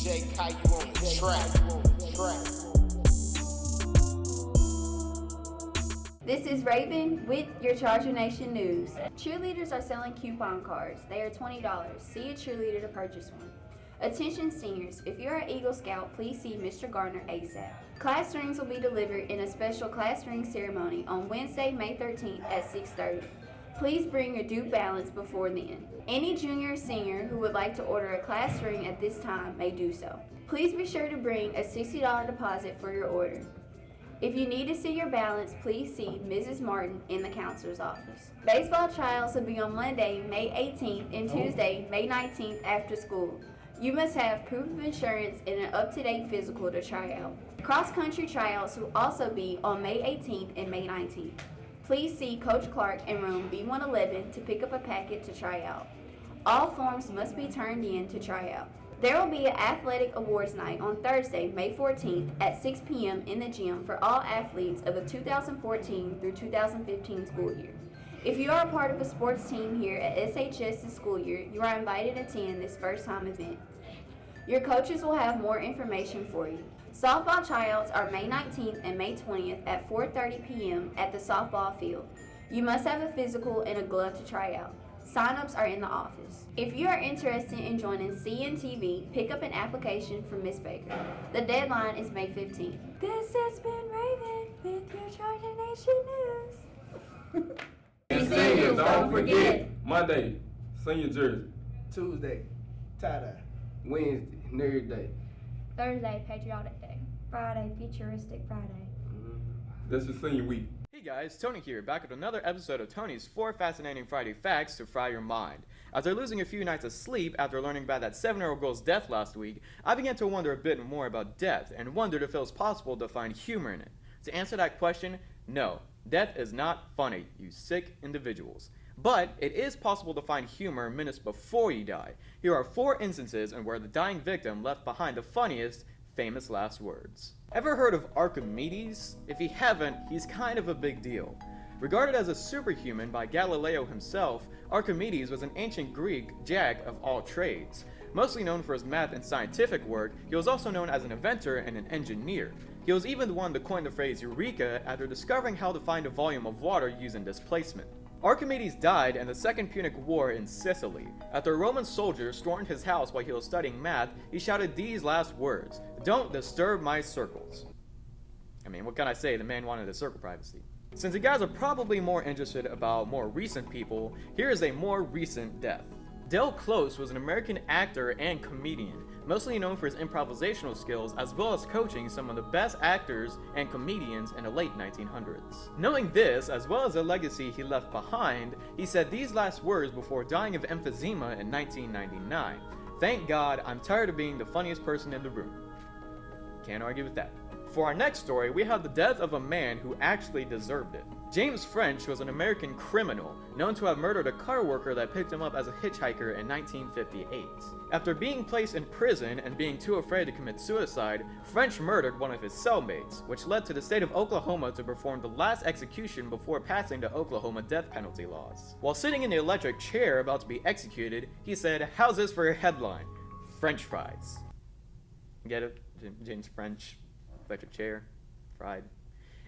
DJ Caillou on the track. This is Raven with your Charger Nation news. Cheerleaders are selling coupon cards. They are $20. See a cheerleader to purchase one. Attention seniors, if you are an Eagle Scout, please see Mr. Gardner ASAP. Class rings will be delivered in a special class ring ceremony on Wednesday, May 13th at 6:30. Please bring your due balance before then. Any junior or senior who would like to order a class ring at this time may do so. Please be sure to bring a $60 deposit for your order. If you need to see your balance, please see Mrs. Martin in the counselor's office. Baseball tryouts will be on Monday, May 18th and Tuesday, May 19th after school. You must have proof of insurance and an up-to-date physical to try out. Cross-country tryouts will also be on May 18th and May 19th. Please see Coach Clark in room B111 to pick up a packet to try out. All forms must be turned in to try out. There will be an athletic awards night on Thursday, May 14th at 6 p.m. in the gym for all athletes of the 2014 through 2015 school year. If you are a part of a sports team here at SHS this school year, you are invited to attend this first-time event. Your coaches will have more information for you. Softball tryouts are May 19th and May 20th at 4:30 p.m. at the softball field. You must have a physical and a glove to try out. Sign-ups are in the office. If you are interested in joining CNTV, pick up an application from Ms. Baker. The deadline is May 15th. This has been Raven with your Charger Nation News. And seniors, don't forget, Monday, senior jersey. Tuesday, tie-dye. Wednesday, nerd day. Thursday, Patriotic Day. Friday, Futuristic Friday. That's your senior week. Hey guys, Tony here, back with another episode of Tony's 4 Fascinating Friday Facts to fry your mind. After losing a few nights of sleep after learning about that 7-year-old girl's death last week, I began to wonder a bit more about death and wondered if it was possible to find humor in it. To answer that question, no, death is not funny, you sick individuals. But it is possible to find humor minutes before you die. Here are 4 instances in where the dying victim left behind the funniest, famous last words. Ever heard of Archimedes? If you haven't, he's kind of a big deal. Regarded as a superhuman by Galileo himself, Archimedes was an ancient Greek jack of all trades. Mostly known for his math and scientific work, he was also known as an inventor and an engineer. He was even the one to coin the phrase Eureka after discovering how to find a volume of water using displacement. Archimedes died in the Second Punic War in Sicily. After a Roman soldier stormed his house while he was studying math, he shouted these last words: "Don't disturb my circles." I mean, what can I say? The man wanted his circle privacy. Since you guys are probably more interested about more recent people, here is a more recent death. Del Close was an American actor and comedian, mostly known for his improvisational skills as well as coaching some of the best actors and comedians in the late 1900s. Knowing this, as well as the legacy he left behind, he said these last words before dying of emphysema in 1999. "Thank God, I'm tired of being the funniest person in the room." Can't argue with that. For our next story, we have the death of a man who actually deserved it. James French was an American criminal, known to have murdered a car worker that picked him up as a hitchhiker in 1958. After being placed in prison and being too afraid to commit suicide, French murdered one of his cellmates, which led to the state of Oklahoma to perform the last execution before passing the Oklahoma death penalty laws. While sitting in the electric chair about to be executed, he said, "How's this for a headline? French fries." Get it? James French, electric chair, fried.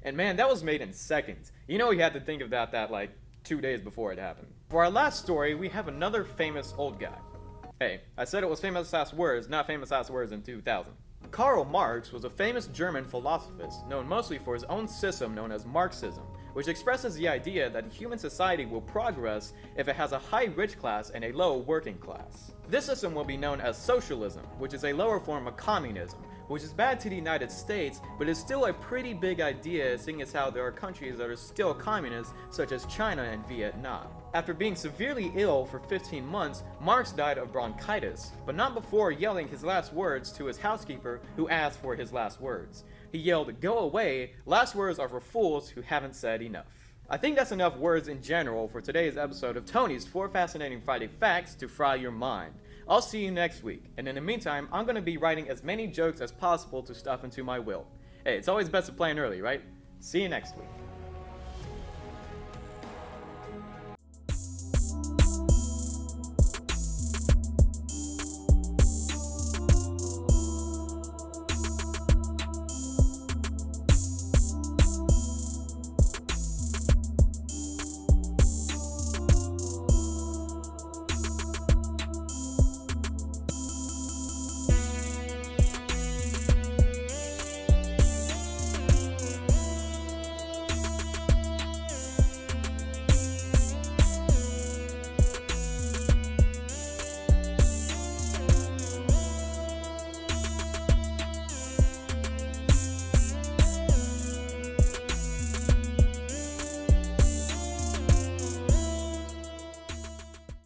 And man, that was made in seconds. You know you had to think about that like 2 days before it happened. For our last story, we have another famous old guy. Hey, I said it was famous last words, not famous last words in 2000. Karl Marx was a famous German philosophist, known mostly for his own system known as Marxism, which expresses the idea that human society will progress if it has a high rich class and a low working class. This system will be known as socialism, which is a lower form of communism, which is bad to the United States, but is still a pretty big idea seeing as how there are countries that are still communist, such as China and Vietnam. After being severely ill for 15 months, Marx died of bronchitis, but not before yelling his last words to his housekeeper who asked for his last words. He yelled, "Go away, last words are for fools who haven't said enough." I think that's enough words in general for today's episode of Tony's 4 Fascinating Friday Facts to fry your mind. I'll see you next week, and in the meantime, I'm going to be writing as many jokes as possible to stuff into my will. Hey, it's always best to plan early, right? See you next week.